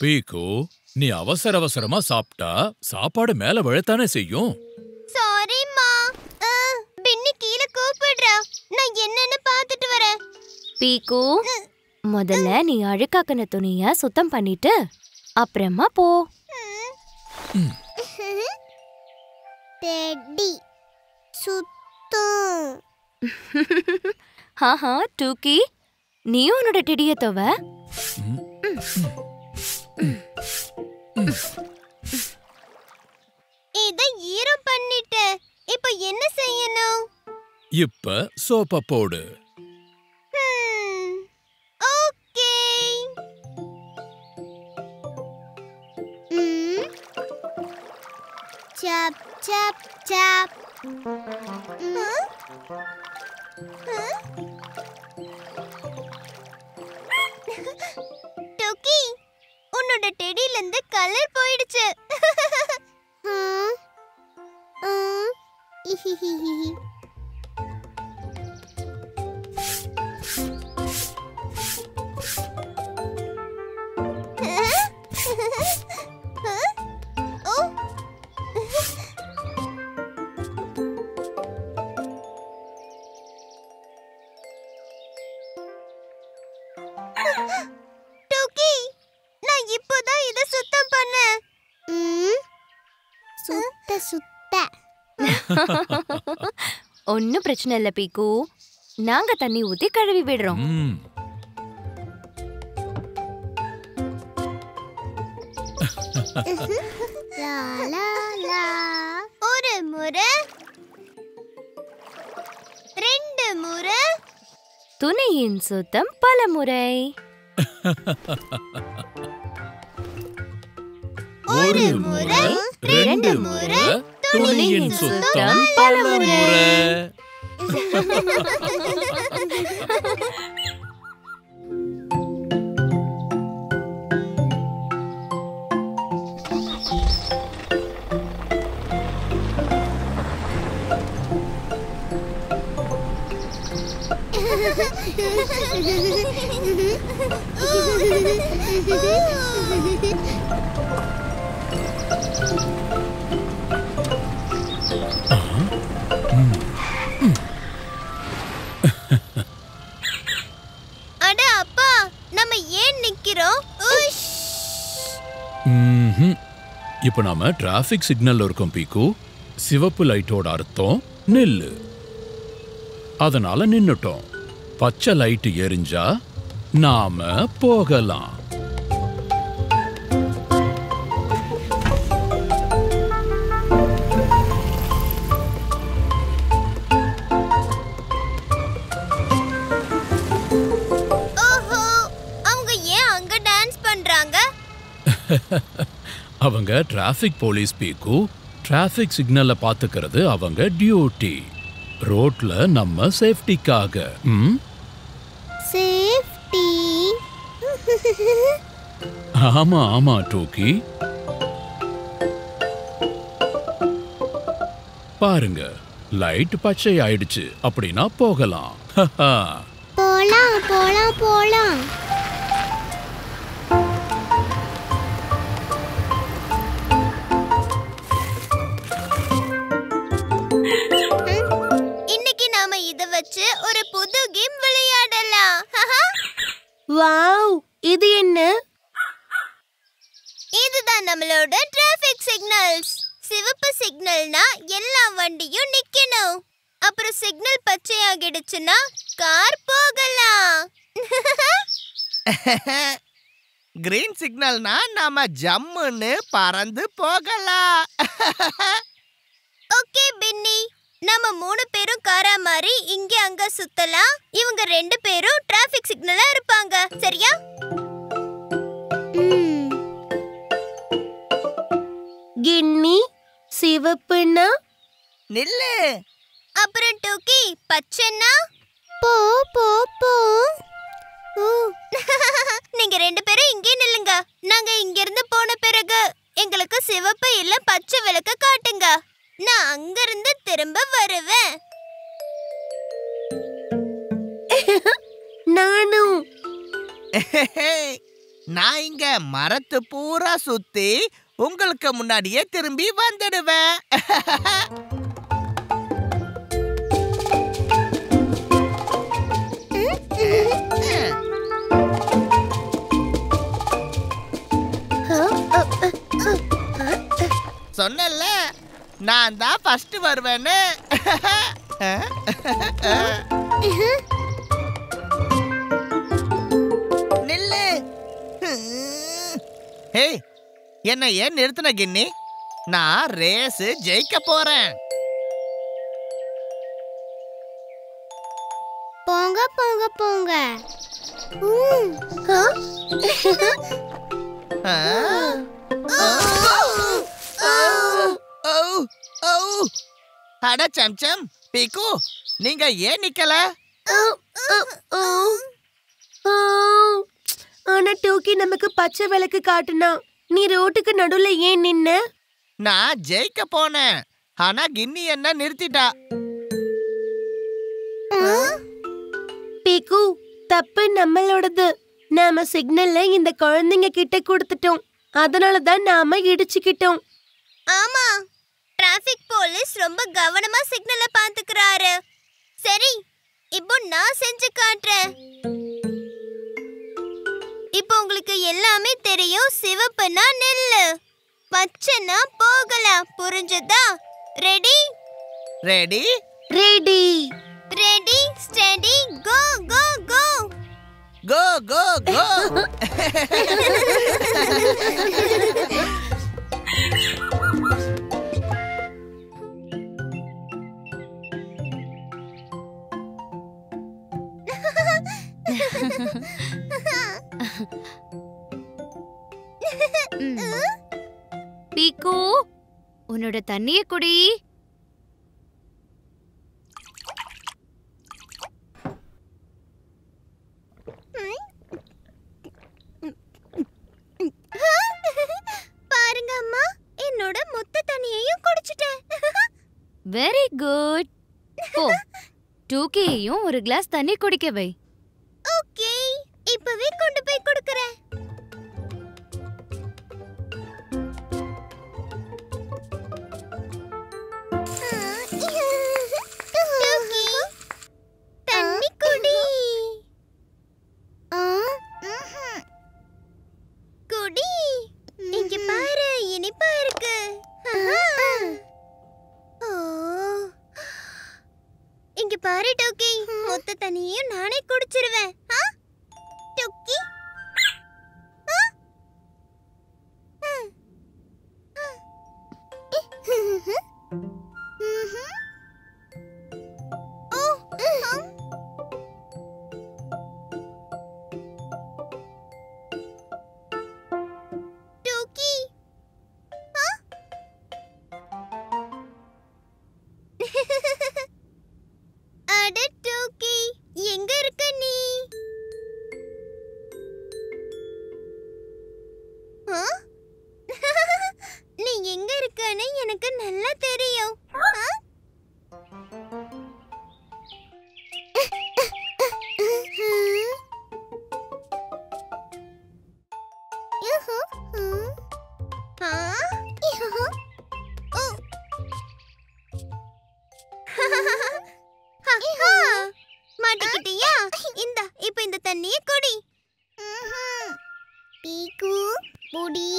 பீக்கு, நீ அவசரமா சாப்பிட்டா சாப்பாடு மேல விழத்தானே செய்யும். சாரிம்மா. பின்னி கீழே கூப்பிடுறா. நான் என்னன்னு பார்த்துட்டு வரேன். பீக்கு, முதல்ல நீ அழுக்காக்கின துணிய சுத்தம் பண்ணிட்டு அப்புறமா போ. டெடி சுத்தம். ஹாஹா டூக்கி, நீயும் உன்னோட டெடிய தவ. இத ஈரம் பண்ணிட்டேன். இப்போ என்ன செய்யணும்? இப்ப சோப்ப போடு. ஓகே. சாப் சாப் சாப். டோக்கி, உன்னோட டெடில இருந்து கலர் போயிடுச்சு. டோக்கி, நான் இப்போதான் இத சுத்தம் பண்ணேன். சுத்த ஒன்னும் பிரச்சனை இல்ல பீக்கு, நாங்க தண்ணி ஊத்தி கழுவி விடுறோம். ஒரு முறை, ரெண்டு முறை, துணியின் சுத்தம் பல முறை. ஒரு முறை, ரெண்டு முறை, துணியின் சுத்தம் பல முறை. அட அப்பா, நம்ம ஏன் நிக்கிறோம்? இப்ப நாம டிராபிக் சிக்னல்ல இருக்கோம் பீக்கு. சிவப்பு லைட்டோட அர்த்தம் நில்லு. அதனால நின்னுட்டோம். பச்சை லைட் எரிஞ்சா நாம போகலாம். ஓஹோ, அவங்க ஏன் அங்க டான்ஸ் பண்றாங்க? அவங்க டிராபிக் போலீஸ் பீக்கு. டிராபிக் சிக்னல்ல பாத்துக்கிறது அவங்க டியூட்டி. ரோட்ல நம்ம சேஃப்டிக்காக. சேஃப்டி. ஆமா ஆமா டோக்கி. பாருங்க, லைட் பச்சை ஆயிடுச்சு. அப்படின்னா போகலாம். போலாம் போலாம் போலாம். இன்னைக்கு நாம இத வச்சு ஒரு புது கேம் விளையாடலாம். வாவ், இது என்ன? இதுதான் நம்மளோட டிராபிக் சிக்னல்ஸ். சிவப்பு சிக்னல்னா எல்லா வண்டியும் நிக்கணும். அப்புறம் சிக்னல் பச்சையாகிடுச்சுன்னா கார் போகலாம். கிரீன் சிக்னல்னா நாம ஜம்முன்னு பறந்து போகலாம். ஓகே பின்னி, நம்ம 3 பேரும் காரா மாதிரி இங்க அங்க சுத்தலாம். இவங்க 2 பேரும் டிராபிக் சிக்னலா இருப்பாங்க. சரியா? கின்னி, சிவப்புன்னா நில்லு. அப்புறம் டோக்கி, பச்சைன்னா போ போ போ. நீங்க 2 பேரும் இங்கே நில்லுங்க. நாங்க இங்க இருந்து போன பிறகு எங்களுக்கு சிவப்பு இல்ல பச்சை விளக்கு காட்டுங்க. நான் அங்க இருந்து திரும்ப வருவேன். நானும். நான் இங்க மரத்து பூரா சுத்தி உங்களுக்கு முன்னாடியே திரும்பி வந்துடுவேன். சொன்னல நான் தான் ஃபர்ஸ்ட் வருவேன்னு. நில்லு. ஏய், என்ன ஏன் நிறுத்தின கின்னி? நான் ரேஸ் ஜெயிக்க போறேன். போங்க போங்க போங்க. அட சம்சம், பீக்கு, நீங்க ஏன் நிக்கல? ஆனா டூக்கி நமக்கு பச்சை விளக்கு காட்டுனா, நீ ரோட்டுக்கு நடுவுல ஏன் நின்ன? நான் ஜெயிக்க போனேன், ஆனா கின்னி என்ன நிறுத்திட்டா. பீக்கு, தப்பு நம்மளோடது. நாம சிக்னல்ல இந்த குழந்தைங்க கிட்ட கொடுத்துட்டோம். அதனாலதான் நாம இடிச்சுக்கிட்டோம். ஆமா, டிராஃபிக் போலீஸ் ரொம்ப கவனமா சிக்னலை பாத்துக்கறாரு. சரி, இப்போ நான் செஞ்சு காட்டுறேன். இப்போ உங்களுக்கு எல்லாமே தெரியும். சிவப்புனா நில்லு, பச்சைனா போகலாம். புரிஞ்சதா? Ready? Ready ready ready steady go go go go go go. பீக்கு, உன்னோட தண்ணிய குடி. பாருங்க அம்மா, என்னோட மொத்த தண்ணியையும் குடிச்சிட்டேன். Very good. போ, டூக்கியையும் ஒரு கிளாஸ் தண்ணி குடிக்க வை. ஓகே, இப்பவே கொண்டு போய் கொடுக்கறேன். தண்ணி குடி. குடி. இங்க பாரு, இனிப்பா இருக்கு. இங்க பாரு டோக்கி, மொத்த தண்ணியையும் நானே குடிச்சிருவேன். டோக்கி, டோக்கி, அட டோக்கி, எங்க இருக்க நீ? நீ எங்க இருக்கன்னு எனக்கு நல்லா தெரியும். மாட்டிக்கிட்டியா? இந்த இப்ப இந்த தண்ணிய குடி. பீக்கு புடி.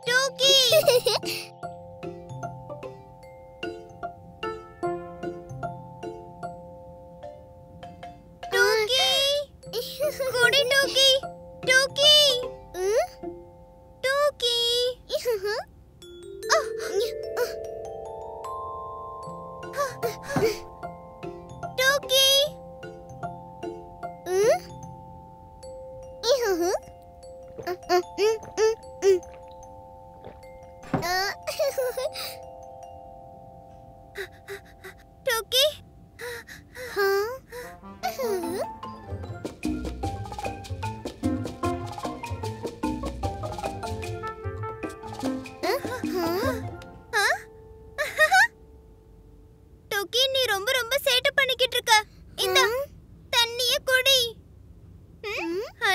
டோக்கி, குடி டோக்கி. டோக்கி, டோக்கி. டோக்கி. டோக்கி.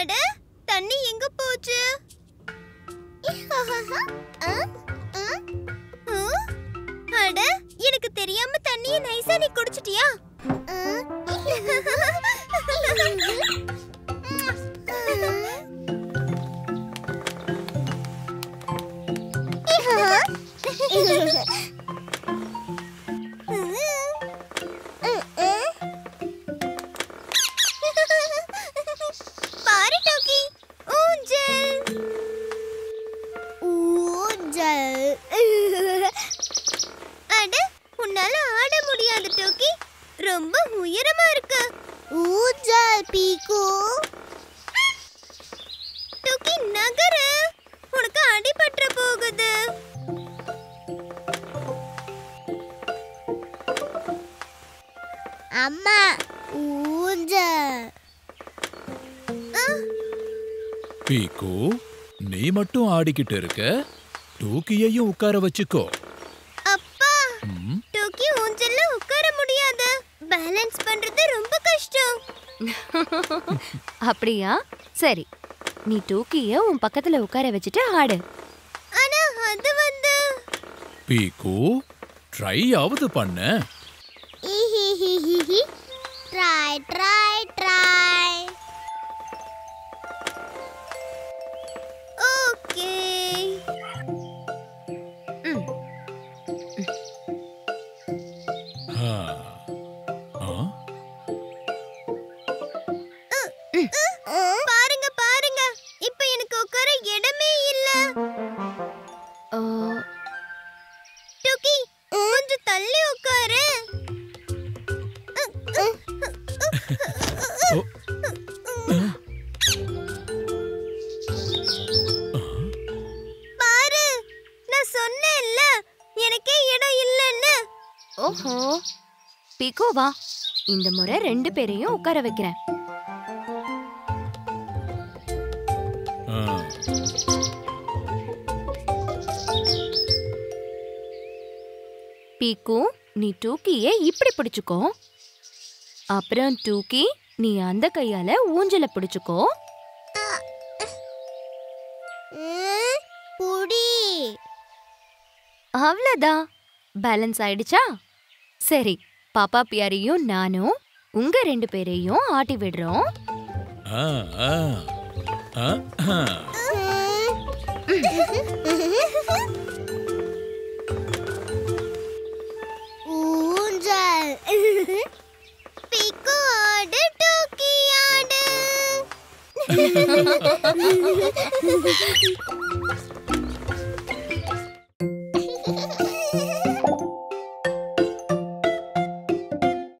அட தண்ணி எங்க போச்சு? அட எனக்கு தெரியாம தண்ணியை நைஸா நீ குடிச்சிட்டியா? பாரு டோக்கி, ஊஞ்சல் ஊஞ்சல். அட உன்னால ஆட முடியாது டோக்கி, ரொம்ப உயரமா இருக்கு. ஊஞ்சல் பீக்கு. டோக்கி நகரு, உனக்கு அடிபற்ற போகுது. அம்மா ஊஞ்சல். பீக்கு, நீ மட்டும் ஆடிக்கிட்டு இருக்க, டூக்கியையும் உட்கார வச்சுக்கோ. அப்பா, ம், டோக்கி ஊஞ்சல்ல உட்கார முடியாது. பேலன்ஸ் பண்றது ரொம்ப கஷ்டம். அப்படியா? சரி, நீ டூக்கிய உன் பக்கத்துல உட்கார வச்சுட்டு ஆடு. ஆனா அது வந்து பீக்கு, ட்ரை ஆவது பண்ண. Try try try. ஓகே. ஆ. ஆ? பாருங்க பாருங்க, இப்ப எனக்கு உட்கார இடமே இல்ல. ஆ, டோக்கி கொஞ்சம் தள்ளி உட்காரு. ஓ. பாரு, நான் சொன்னேன்ல எனக்கே இடம் இல்லைன்னு. ஓஹோ, பீக்கு வா, இந்த முறை 2 பேரையும் உட்கார வைக்கிறேன். ஆ. பீக்கு, நீ டூக்கியை இப்படி பிடிச்சுக்கோ. அப்புறம் டூக்கி, நீ அந்த கையால ஊஞ்சல பிடிச்சுக்கோ. புடி. அவ்வளவுதான், பேலன்ஸ் ஆயிடுச்சா? சரி, பாப்பா பியாரியும் நானும் உங்க 2 பேரையும் ஆட்டி விடுறோம். ஆ, ஆ. ஆ, ஆ. ஊஞ்சல். பீக்கு ஆடு, டோக்கி ஆடு.